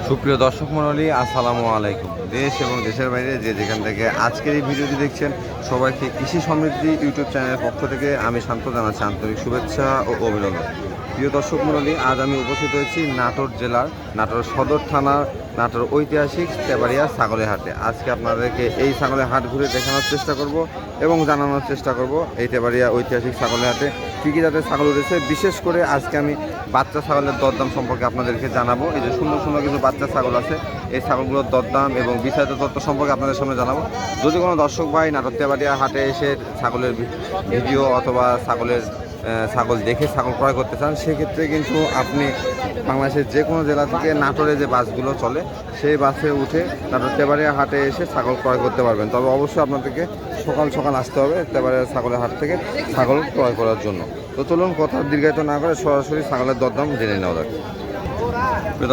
সুপ্রিয় দর্শক মণ্ডলী, আসসালামু আলাইকুম। দেশ এবং দেশের বাইরে যে যেখান থেকে আজকের এই ভিডিওটি দেখছেন, সবাইকে কৃষি সমৃদ্ধি ইউটিউব চ্যানেলের পক্ষ থেকে আমি শান্ত জানাচ্ছি আন্তরিক শুভেচ্ছা ও অভিনন্দন। প্রিয় দর্শক মণ্ডলী, আজ আমি উপস্থিত হয়েছি নাটোর জেলার নাটোর সদর থানার নাটোর ঐতিহাসিক তেবাড়িয়া ছাগলের হাটে। আজকে আপনাদেরকে এই ছাগলের হাট ঘুরে দেখানোর চেষ্টা করব এবং জানানোর চেষ্টা করব এই তেবাড়িয়া ঐতিহাসিক ছাগলের হাটে কী কী জাতের ছাগল উঠেছে। বিশেষ করে আজকে আমি বাচ্চা ছাগলের দরদাম সম্পর্কে আপনাদেরকে জানাবো। এই যে সুন্দর সুন্দর কিছু বাচ্চা ছাগল আছে, এই ছাগলগুলোর দরদাম এবং বিস্তারিত তথ্য সম্পর্কে আপনাদের সামনে জানাবো। যদি কোনো দর্শক ভাই নাটোর তেবাড়িয়া হাটে এসে ছাগলের ভিডিও অথবা ছাগল দেখে ছাগল ক্রয় করতে চান, সেক্ষেত্রে কিন্তু আপনি বাংলাদেশের যে কোনো জেলা থেকে নাটোরে যে বাসগুলো চলে সেই বাসে উঠে নাটোর তেবাড়িয়া হাটে এসে ছাগল ক্রয় করতে পারবেন। তবে অবশ্যই আপনাদেরকে সকাল সকাল আসতে হবে তেবাড়িয়া ছাগলের হাট থেকে ছাগল ক্রয় করার জন্য। তো চলুন কথা দীর্ঘায়িত না করে সরাসরি ছাগলের দরদাম জেনে নেওয়া যাক।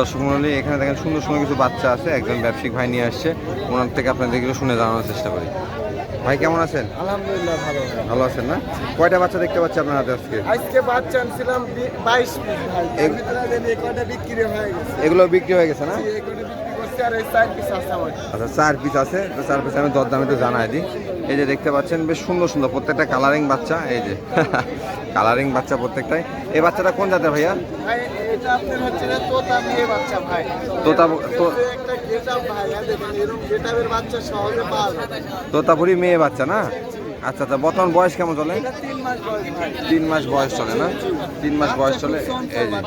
দর্শক মণ্ডলী, এখানে দেখেন সুন্দর সুন্দর কিছু বাচ্চা আছে, একজন ব্যবসায়িক ভাই নিয়ে আসছে, ওনার থেকে আপনাদের এগুলো শুনে জানানোর চেষ্টা করি। ভাই কেমন আছেন? আলহামদুলিল্লাহ ভালো। ভালো আছেন না? কয়টা বাচ্চা দেখতে পাচ্ছি আপনার হাতে আজকে? আজকে বাচ্চা আনছিলাম 22 পিস ভাই। এর ভিতরে এই কয়টা বিক্রি হয়ে গেছে। এগুলো বিক্রি হয়ে গেছে না? এই কয়টা বিক্রি করছি আর এই 4 পিস আছে আমার। আচ্ছা, 4 পিস আছে। তো 4 পিস আমি দরদাম একটু জানাই দিই। এই যে দেখতে পাচ্ছেন বেশ সুন্দর সুন্দর প্রত্যেকটা কালারিং বাচ্চা, এই যে কালারিং বাচ্চা প্রত্যেকটাই। এই বাচ্চাটা কোন জাতের ভাইয়া? ভাই এটা আপনার হচ্ছে যে তোতা মেয়ে বাচ্চা ভাই। তোতা একটা গেটআপ ভাই, দেখেন এরকম গেটআপের বাচ্চা সহজে পাওয়া যায়। তোতাপুরি মেয়ে বাচ্চা না? আচ্ছা আচ্ছা, বর্তমান বয়স কেমন চলে? 3 মাস বয়স ভাই। 3 মাস বয়স চলে না? 3 মাস বয়স চলে। এই যে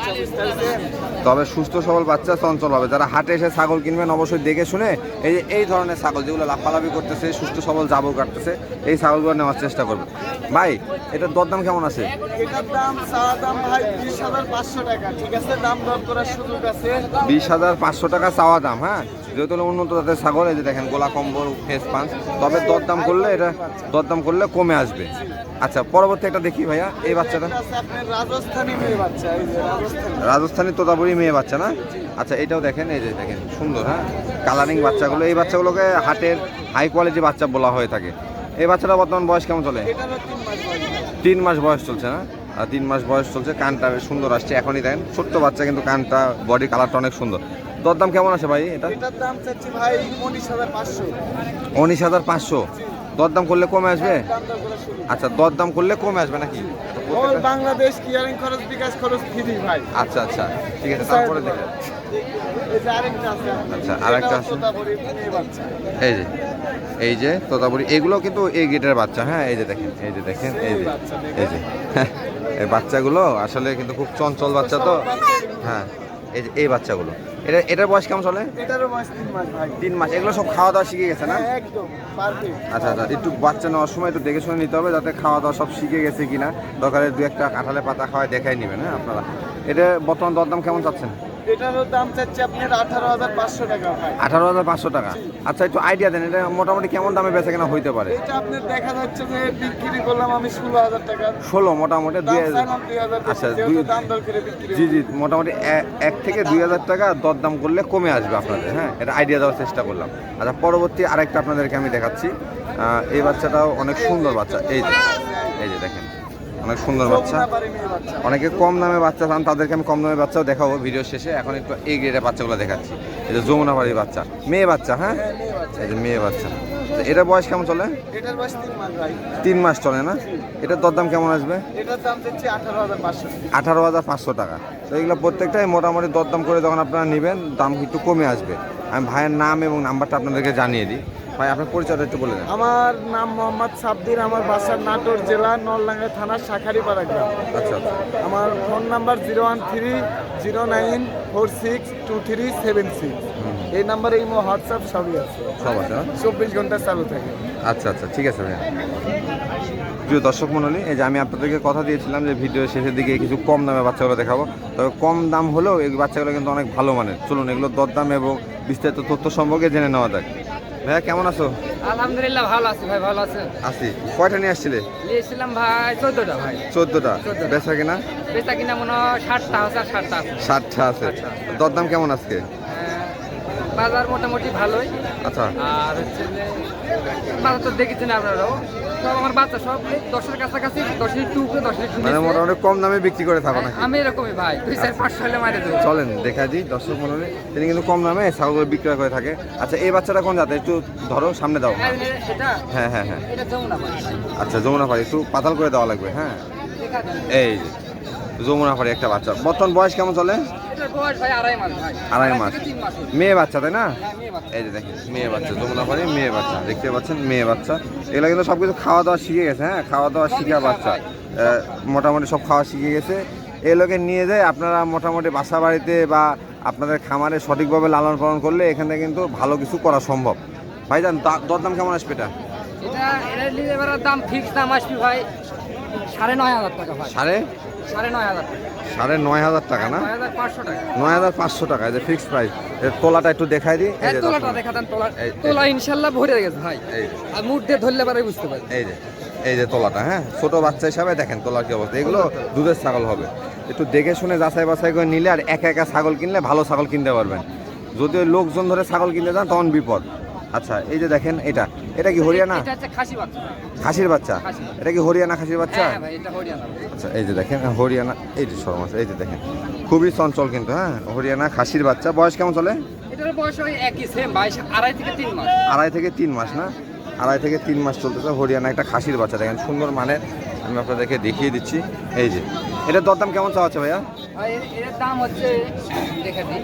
তবে সুস্থ সবল বাচ্চা, চঞ্চল হবে। যারা হাটে এসে ছাগল কিনবেন অবশ্যই দেখে শুনে এই যে এই ধরনের ছাগল যেগুলো লাফালাফি করতেছে, সুস্থ সবল জাবর কাটতেছে, এই ছাগলগুলো নেওয়ার চেষ্টা করবে। ভাই এটার দরদাম কেমন আছে? এটার দাম চাওয়া দাম ভাই 20,500 টাকা। ঠিক আছে, দাম দর করার সুযোগ আছে। 20,500 টাকা চাওয়া দাম। হ্যাঁ, যেহেতু উন্নত জাতের ছাগল, এই যে দেখেন গোলা কম্বল, ফেস পাঞ্চ। তবে দরদাম করলে কমে আসবে। আচ্ছা, পরবর্তী একটা দেখি ভাইয়া, এই বাচ্চাটা রাজস্থানী মেয়ে বাচ্চা। এই যে রাজস্থানী তোতাপুরি মেয়ে বাচ্চা না? আচ্ছা, এটাও দেখেন, এই যে দেখেন সুন্দর, হ্যাঁ কালারিং বাচ্চাগুলো। এই বাচ্চাগুলোকে হাটের হাই কোয়ালিটি বাচ্চা বলা হয়ে থাকে। এই বাচ্চাটা বর্তমান বয়স কেমন চলে? 3 মাস বয়স চলছে না? 3 মাস বয়স চলছে। কানটা সুন্দর আসছে এখনই, দেখেন ছোট্ট বাচ্চা কিন্তু কানটা, বডি কালারটা অনেক সুন্দর। দরদাম কেমন আছে ভাই এটা? এটার দাম চাচ্ছি ভাই 19,500। 19,500। দরদাম করলে কমে আসবে? আচ্ছা, দরদাম করলে কমে আসবে নাকি? অল বাংলাদেশ ক্লিয়ারিং খরচ, বিকাশ খরচ ফ্রি ভাই। আচ্ছা আচ্ছা, ঠিক আছে। তারপরে দেখেন, এই যে আরেকটা আছে। আচ্ছা আরেকটা আছে, তোতাপুরি মেয়ে বাচ্চা। এই যে তোতাপুরি, এগুলো কিন্তু এই গেটের বাচ্চা। হ্যাঁ, এই যে দেখেন, এই যে এই বাচ্চাগুলো আসলে কিন্তু খুব চঞ্চল বাচ্চা তো। হ্যাঁ, এই যে এই বাচ্চাগুলো, এটার বয়স কেমন চলে? এটারও বয়স 3 মাস ভাই। 3 মাস। এগুলো সব খাওয়া দাওয়া শিখে গেছে না? একদম পারফেক্ট। আচ্ছা আচ্ছা, একটু বাচ্চা নেওয়ার সময় একটু দেখে শুনে নিতে হবে, যাতে খাওয়া দাওয়া সব শিখে গেছে কিনা। দরকারে 2-1টা কাঁঠালের পাতা খাওয়াই দেখাই নেবেন। হ্যাঁ আপনারা। এটা বর্তমান দরদাম কেমন চাচ্ছেন? এটারও দাম চাচ্ছি আপনার 18,500 টাকা ভাই। 18,500 টাকা। আচ্ছা, একটু আইডিয়া দেন, এটা মোটামুটি কেমন দামে বেচা কেনা হইতে পারে? এটা আপনার দেখা যাচ্ছে যে বিক্রি করলাম আমি 16,000 টাকা। 16 মোটামুটি। আচ্ছা, দাম দর করে বিক্রি। জি মোটামুটি 1 থেকে 2,000 টাকা দরদাম করলে কমে আসবে আপনাদের। হ্যাঁ, এটা আইডিয়া দেওয়ার চেষ্টা করলাম। আচ্ছা, পরবর্তী আরেকটা আপনাদেরকে আমি দেখাচ্ছি। এই বাচ্চাটাও অনেক সুন্দর বাচ্চা। এই যে দেখেন, অনেক সুন্দর বাচ্চা। অনেকে কম দামে বাচ্চা চান, তাদেরকে আমি কম দামে বাচ্চাও দেখাবো ভিডিও শেষে। এখন একটু এই গ্রেডের বাচ্চাগুলো দেখাচ্ছি। এই যে যমুনা বাড়ির বাচ্চা, মেয়ে বাচ্চা। হ্যাঁ, এই যে মেয়ে বাচ্চা। এটার বয়স কেমন চলে? এটার বয়স 3 মাস ভাই। 3 মাস চলে না? এটার দরদাম কেমন আসবে? এটার দাম চাচ্ছি 18,500। 18,500 টাকা। তো এগুলো প্রত্যেকটাই মোটামুটি দরদাম করে যখন আপনারা নেবেন, দাম একটু কমে আসবে। আমি ভাইয়ের নাম এবং নাম্বারটা আপনাদেরকে জানিয়ে দিই। ভাই আপনার পরিচয়টা একটু বলে দেন। আমার নাম মোহাম্মদ সাব্বির, আমার বাসা নাটোর জেলা নলডাঙ্গা থানার শাখারিপাড়া গ্রাম। আচ্ছা আচ্ছা, আমার ফোন নাম্বার 01309462376। এই নাম্বারে ইমো, হোয়াটসঅ্যাপ সবই আছে। সব আছে? 24 ঘন্টা চালু থাকে। আচ্ছা আচ্ছা, ঠিক আছে ভাইয়া। প্রিয় দর্শক মণ্ডলী, এই যে আমি আপনাদেরকে কথা দিয়েছিলাম যে ভিডিও শেষের দিকে কিছু কম দামে বাচ্চাগুলো দেখাবো। তবে কম দাম হলেও এই বাচ্চাগুলো কিন্তু অনেক ভালো মানের। চলুন এগুলোর দরদাম এবং বিস্তারিত তথ্য সম্পর্কে জেনে নেওয়া যাক। ভাইয়া কেমন আছো? আলহামদুলিল্লাহ ভালো আছি ভাই, ভালো আছে। আছি। কয়টা নিয়ে আসছিলে? নিয়েছিলাম ভাই 14টা ভাই। 14টা। বেচা কিনা? বেচা কিনা মনে হয় 60টা আছে আর 60টা আছে। 60টা আছে। দরদাম কেমন আজকে? বাজার মোটামুটি ভালোই। আচ্ছা আর হচ্ছে যে বাজার তো দেখেছেন আপনারাও, সব আমার বাচ্চা সব 10-এর কাছাকাছি, 10-এর একটু উপরে, 10-এর একটু মানে নিচে। মোটামুটি কম দামে বিক্রি করে থাকো নাকি? আমি এরকমই ভাই, 2-4-500 হলে মারে দেবো। চলেন দেখা দিই দর্শক মনে তিনি কিন্তু কম দামে ছাগলগুলো বিক্রয় করে থাকে। আচ্ছা এই বাচ্চাটা কোন জাতের একটু ধরো সামনে দাও। এটা হ্যাঁ হ্যাঁ হ্যাঁ এটা যমুনা ভাই। আচ্ছা যমুনা পাড়ি একটু পাতাল করে দেওয়া লাগবে। হ্যাঁ দেখা দেন। এই যে যমুনা পাড়ি একটা বাচ্চা, বর্তমান বয়স কেমন চলে? এটার বয়স ভাই 2.5 মাস ভাই। 2.5 মাস। থেকে 3 মাস হলো। মেয়ে বাচ্চা তাই না? হ্যাঁ, মেয়ে বাচ্চা। এই যে দেখেন মেয়ে বাচ্চা, যমুনা পাড়ি মেয়ে বাচ্চা, দেখতে পাচ্ছেন মেয়ে বাচ্চা। এগুলো কিন্তু সব কিছু খাওয়া দাওয়া শিখে গেছে। হ্যাঁ খাওয়া দাওয়া শিখা বাচ্চা মোটামুটি সব খাওয়া শিখে গেছে। এগুলোকে নিয়ে যায় আপনারা মোটামুটি বাসা বাড়িতে বা আপনাদের খামারে সঠিকভাবে লালন পালন করলে এখান থেকে কিন্তু ভালো কিছু করা সম্ভব। ভাইজান দরদাম কেমন আসবে এটা? এটা নিলে এবার দাম ফিক্স দাম আসবে ভাই 9,500 টাকা ভাই। 9,500 টাকা। 9,500 টাকা না? 9,500 টাকা। 9,500 টাকা, এই যে ফিক্সড প্রাইস। এর তোলাটা একটু দেখাই দিই। এই হ্যাঁ, যে তোলাটা দর্শক, দেখা দেন, তোলা এই- তোলা ইনশাল্লাহ ভরে গেছে ভাই। এই আর মুখ দিয়ে ধরলে পারে বুঝতে পারি। এই যে তোলাটা, হ্যাঁ ছোট বাচ্চা হিসাবে দেখেন তোলার কি অবস্থা। এগুলো দুধের ছাগল হবে, একটু দেখে শুনে যাচাই বাছাই করে নিলে আর একা একা ছাগল কিনলে ভালো ছাগল কিনতে পারবেন। যদি ওই লোকজন ধরে ছাগল কিনতে যান তখন বিপদ। আচ্ছা এই যে দেখেন এটা কি হরিয়ানা? এটা হচ্ছে খাসি বাচ্চা। খাসির বাচ্চা? খাসি। এটা কি হরিয়ানা খাসির বাচ্চা? হ্যাঁ ভাই, এটা হরিয়ানা। আচ্ছা এই যে দেখেন হরিয়ানা, এই যে সরমাস, এই যে দেখেন খুবই চঞ্চল কিন্তু। হ্যাঁ হরিয়ানা খাসির বাচ্চা, বয়স কেমন চলে? এটার বয়স ওই একই সেম ভাই, 2.5 থেকে 3 মাস। 2.5 থেকে 3 মাস না? 2.5 থেকে 3 মাস চলতেছে। হরিয়ানা একটা খাসির বাচ্চা দেখেন সুন্দর মানের। আমি আপনাদেরকে দেখিয়ে দিচ্ছি। এই যে এটার দরদাম কেমন চাওয়া হচ্ছে ভাইয়া? ভাই এর দাম হচ্ছে দেখে দিই।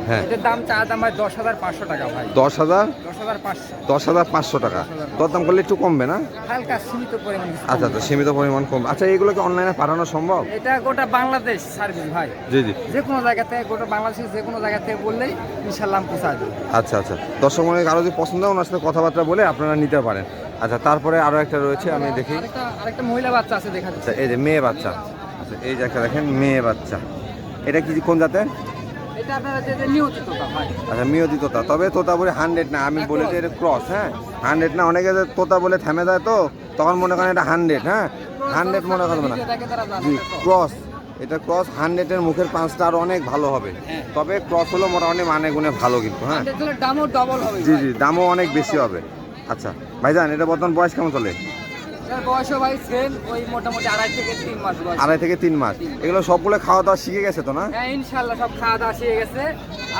হ্যাঁ এটার দাম দাম ভাই 10,500 টাকা ভাই। 10,000? 10,500। 10,500 টাকা। দরদাম করলে একটু কমবে না? হালকা সীমিত পরিমাণ কিছু আচ্ছা কম। আচ্ছা সীমিত পরিমাণ কম। আচ্ছা এইগুলো কি অনলাইনে পাঠানো সম্ভব? এটা গোটা বাংলাদেশ সার্ভিস ভাই। জি জি যে কোনো জায়গা থেকে, গোটা বাংলাদেশের যে কোনো জায়গা থেকে বললেই ইনশাল্লাহ আমি পৌঁছা দেবো। আচ্ছা আচ্ছা দর্শক মনে আরও যদি পছন্দ হয় ওনার সাথে কথাবার্তা বলে আপনারা নিতে পারেন। আচ্ছা তারপরে আরও একটা রয়েছে, আমি দেখি। আরেকটা মহিলা বাচ্চা আছে, দেখা আচ্ছা যাচ্ছে। এই যে মেয়ে বাচ্চা। আচ্ছা এই যে একটা দেখেন মেয়ে বাচ্চা, এটা কি কোন জাতের? এটা আপনারা যে নিয়মিত ভাই। আচ্ছা মিয়তি তোতা, তবে তোতা বলে 100 না, আমি বলি যে এটা ক্রস। হ্যাঁ 100 না, অনেকে যে তোতা বলে থেমে যায় তো তখন মনে করেন এটা 100। হ্যাঁ 100 মনে করবে না, জি ক্রস। এটা ক্রস 100-এর মুখের পাঁচটা আরো অনেক ভালো হবে। হ্যাঁ। তবে ক্রস হলো মোটামুটি মানে গুণে ভালো কিন্তু। হ্যাঁ দামও ডবল হবে। জি জি দামও অনেক বেশি হবে। আচ্ছা ভাইজান এটা বর্তমান বয়স কেমন চলে? এর বয়সও ভাই সেম, ওই মোটামুটি 2.5 থেকে 3 মাস বয়স। 2.5 থেকে 3 মাস। এগুলো সবগুলো খাওয়া দাওয়া শিখে গেছে তো না? হ্যাঁ ইনশাল্লাহ সব খাওয়া দাওয়া শিখে গেছে।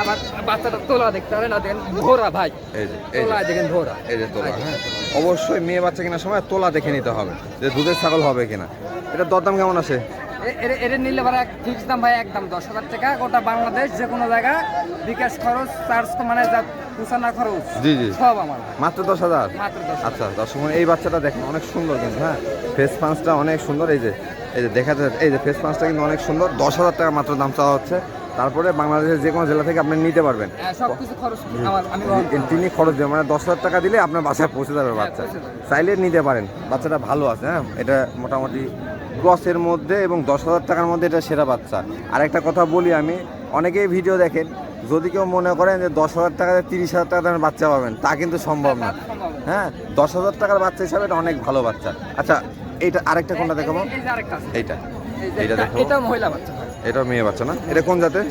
আবার বাচ্চাটা তোলা দেখতে হবে না, দেখেন ভোরা ভাই। এই যে এই তোলা যে দেখেন ভোরা। এই যে তোলা। হ্যাঁ অবশ্যই মেয়ে বাচ্চা কেনার সময় তোলা দেখে নিতে হবে যে দুধের ছাগল হবে কিনা। এটার দরদাম কেমন আছে? এর নিলে ভাই ফিক্স দাম ভাই একদম 10,000 টাকা। গোটা বাংলাদেশ যে কোনো জায়গা বিকাশ খরচ চার্জ মানে যা পুষানা খরচ জি জি সব আমার ভাই। মাত্র 10,000? মাত্র 10,000। আচ্ছা দর্শক এই বাচ্চাটা দেখেন অনেক সুন্দর কিন্তু। হ্যাঁ ফেস পাঁচটা অনেক সুন্দর। এই যে দেখা যাচ্ছে এই যে ফেস পাঁচটা কিন্তু অনেক সুন্দর। 10,000 টাকা মাত্র দাম চাওয়া হচ্ছে। তারপরে বাংলাদেশের যে কোনো জেলা থেকে আপনি নিতে পারবেন। হ্যাঁ, সবকিছু খরচ আমি বহন করব। তিনি খরচ দেবেন, মানে 10,000 টাকা দিলে আপনার বাসায় পৌঁছে যাবে বাচ্চা। পৌঁছে যাবে। চাইলে নিতে পারেন, বাচ্চাটা ভালো আছে। হ্যাঁ এটা মোটামুটি ক্রসের মধ্যে এবং 10,000 টাকার মধ্যে এটা সেরা বাচ্চা। আর একটা কথা বলি, আমি অনেকেই ভিডিও দেখেন, যদি কেউ মনে করেন যে 10,000 টাকাতে 30,000 টাকা দামের বাচ্চা পাবেন, তা কিন্তু সম্ভব না। হ্যাঁ 10,000 টাকার বাচ্চা হিসাবে এটা অনেক ভালো বাচ্চা। আচ্ছা এইটা আরেকটা কোনটা দেখাবো? এই যে আরেকটা আছে। এইটা এই যে এইটা দেখো। এটা মহিলা বাচ্চা ভাই। এটা মেয়ে বাচ্চা না? এটা কোন জাতের?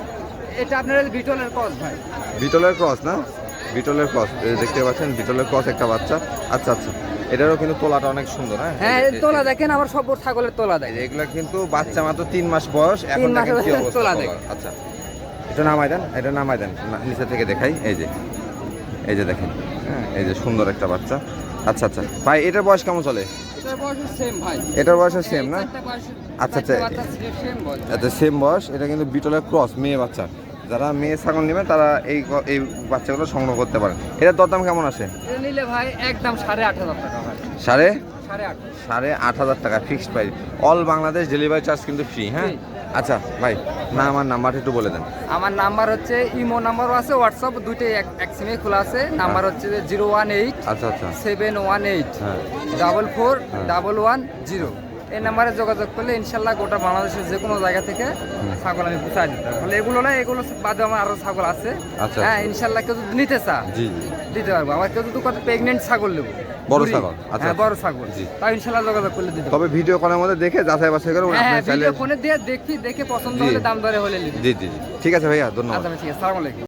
এটা আপনার বিটলের কস ভাই। বিটলের ক্রস না? বিটলের ক্রস, দেখতে পাচ্ছেন বিটলের ক্রস একটা বাচ্চা। আচ্ছা আচ্ছা এটারও কিন্তু তোলাটা অনেক সুন্দর। হ্যাঁ হ্যাঁ এর তোলা দেখেন, আবার সব ছাগলের তোলা দেয়। এগুলো কিন্তু বাচ্চা মাত্র 3 মাস বয়স। এখন 3 দেখেন কি মাসের অবস্থা তোলা তোলার। দেয়। আচ্ছা এটা নামাই দেন, এটা নামাই দেন, নিচে থেকে দেখাই। এই যে দেখেন। হ্যাঁ এই যে সুন্দর একটা বাচ্চা। আচ্ছা আচ্ছা ভাই এটার বয়স কেমন চলে? এটার বয়স সেম ভাই। এটার বয়স সেম না? আচ্ছা, আচ্ছা। সেম বয়স। আচ্ছা সেম বয়স। এটা কিন্তু বিটলের ক্রস মেয়ে বাচ্চা। যারা মেয়ে ছাগল নেবেন তারা এই বাচ্চাগুলো সংগ্রহ করতে পারেন। এটার দরদাম কেমন আছে? এটা নিলে ভাই একদম 8,500 টাকা ভাই। 8,500? 8,500। 8,500 টাকা fixed price. All Bangladesh delivery charge কিন্তু ফ্রি। হ্যাঁ আচ্ছা ভাই না আমার নাম্বারটা একটু বলে দেন। আমার নাম্বার হচ্ছে ইমো নাম্বারও আছে, হোয়াটসঅ্যাপ দুইটাই এক সিমে খোলা আছে। নাম্বার হচ্ছে 018 আচ্ছা আচ্ছা 718 হ্যাঁ 441110। এই নাম্বারে যোগাযোগ করলে ইনশাল্লাহ গোটা বাংলাদেশের যে কোনো জায়গা থেকে ছাগল আমি পৌঁছায় দিতে পারবো। এগুলো না, এগুলো বাদে আমার আরো ছাগল আছে। আচ্ছা। হ্যাঁ ইনশাল্লাহ কেউ যদি নিতে চা জি জি দিতে পারবো। আবার কেউ যদি কত প্রেগনেন্ট ছাগল নেবো, বড় বুড়ি, ছাগল, আচ্ছা। হ্যাঁ বড় ছাগল, জি। তাও ইনশাল্লাহ যোগাযোগ করলে দিতে পারবো। তবে ভিডিও কলের মধ্যে দেখে যাচাই বাছাই করে হ্যাঁ আপনি চাইলে। ভিডিও ফোনে দিয়ে দেখে পছন্দ জি। হলে দাম দরে হলে নিতে। জি জি জি ঠিক আছে ভাইয়া, ধন্যবাদ। আচ্ছা ঠিক আছে, আসসালামু আলাইকুম।